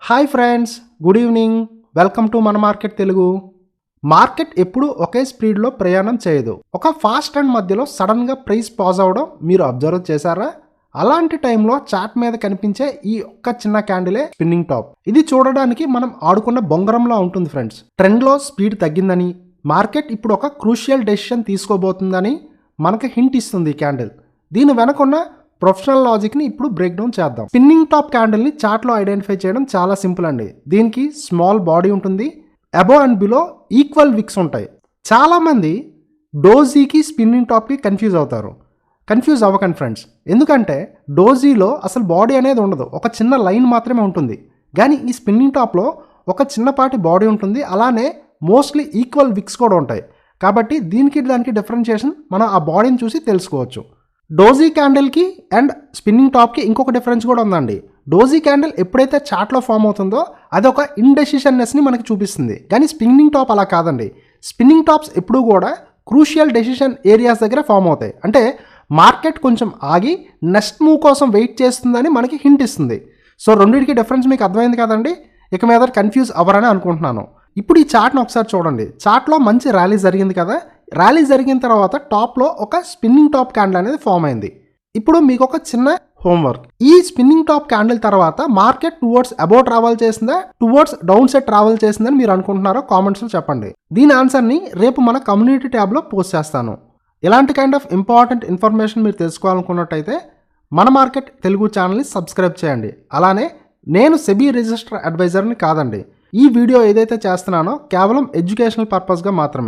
Hi friends, good evening. Welcome to మన market Telugu. Market ఎప్పుడు ఒకే స్పీడ్లో ప్రయాణం చేయదు. ఒక ఫాస్ట్ ట్రెండ్ మధ్యలో సడన్గా ప్రైస్ పాజ్ అవ్వడం మీరు అబ్జర్వ్ చేశారా? అలాంటి టైంలో చార్ట్ మీద కనిపించే ఈ ఒక్క చిన్న క్యాండిలే స్పిన్నింగ్ టాప్. ఇది చూడడానికి మనం ఆడుకున్న బొంగరంలా ఉంటుంది ఫ్రెండ్స్. ట్రెండ్లో స్పీడ్ తగ్గిందని, మార్కెట్ ఇప్పుడు ఒక క్రూషియల్ డెసిషన్ తీసుకోబోతుందని మనకు హింట్ ఇస్తుంది ఈ క్యాండిల్. దీని వెనకున్న ప్రొఫెషనల్ లాజిక్ని ఇప్పుడు బ్రేక్ డౌన్ చేద్దాం. స్పిన్నింగ్ టాప్ క్యాండిల్ని చార్ట్లో ఐడెంటిఫై చేయడం చాలా సింపుల్ అండి. దీనికి స్మాల్ బాడీ ఉంటుంది, above and below equal wicks ఉంటాయి. చాలామంది డోజీకి స్పిన్నింగ్ టాప్కి కన్ఫ్యూజ్ అవుతారు. కన్ఫ్యూజ్ అవ్వకండి ఫ్రెండ్స్, ఎందుకంటే డోజీలో అసలు బాడీ అనేది ఉండదు, ఒక చిన్న లైన్ మాత్రమే ఉంటుంది. కానీ ఈ స్పిన్నింగ్ టాప్లో ఒక చిన్నపాటి బాడీ ఉంటుంది, అలానే మోస్ట్లీ ఈక్వల్ విక్స్ కూడా ఉంటాయి. కాబట్టి దీనికి దానికి డిఫరెన్షియేషన్ మనం ఆ బాడీని చూసి తెలుసుకోవచ్చు. డోజీ క్యాండిల్కి అండ్ స్పిన్నింగ్ టాప్కి ఇంకొక డిఫరెన్స్ కూడా ఉందండి. డోజీ క్యాండిల్ ఎప్పుడైతే చార్ట్లో ఫామ్ అవుతుందో అది ఒక ఇండెసిషన్నెస్ని మనకి చూపిస్తుంది. కానీ స్పిన్నింగ్ టాప్ అలా కాదండి. స్పిన్నింగ్ టాప్స్ ఎప్పుడూ కూడా క్రూషియల్ డెసిషన్ ఏరియాస్ దగ్గర ఫామ్ అవుతాయి. అంటే మార్కెట్ కొంచెం ఆగి నెక్స్ట్ మూవ్ కోసం వెయిట్ చేస్తుందని మనకి హింట్ ఇస్తుంది. సో రెండింటికి డిఫరెన్స్ మీకు అర్థమైంది కదండి. ఇక మీద కన్ఫ్యూజ్ అవ్వరని అనుకుంటున్నాను. ఇప్పుడు ఈ చార్ట్ని ఒకసారి చూడండి. చార్ట్లో మంచి ర్యాలీ జరిగింది కదా. ర్యాలీ జరిగిన తర్వాత టాప్లో ఒక స్పిన్నింగ్ టాప్ క్యాండిల్ అనేది ఫామ్ అయింది. ఇప్పుడు మీకు ఒక చిన్న హోంవర్క్. ఈ స్పిన్నింగ్ టాప్ క్యాండిల్ తర్వాత మార్కెట్ టువర్డ్స్ అబౌవ్ ట్రావెల్ చేసిందా, టువర్డ్స్ డౌన్ సైడ్ ట్రావెల్ చేసిందని మీరు అనుకుంటున్నారో కామెంట్స్లో చెప్పండి. దీని ఆన్సర్ని రేపు మన కమ్యూనిటీ ట్యాబ్లో పోస్ట్ చేస్తాను. ఇలాంటి కైండ్ ఆఫ్ ఇంపార్టెంట్ ఇన్ఫర్మేషన్ మీరు తెలుసుకోవాలనుకున్నట్టయితే మన మార్కెట్ తెలుగు ఛానల్ని సబ్స్క్రైబ్ చేయండి. అలానే నేను సెబీ రిజిస్టర్ అడ్వైజర్ని కాదండి. ఈ వీడియో ఏదైతే చేస్తున్నానో కేవలం ఎడ్యుకేషనల్ పర్పస్గా మాత్రమే.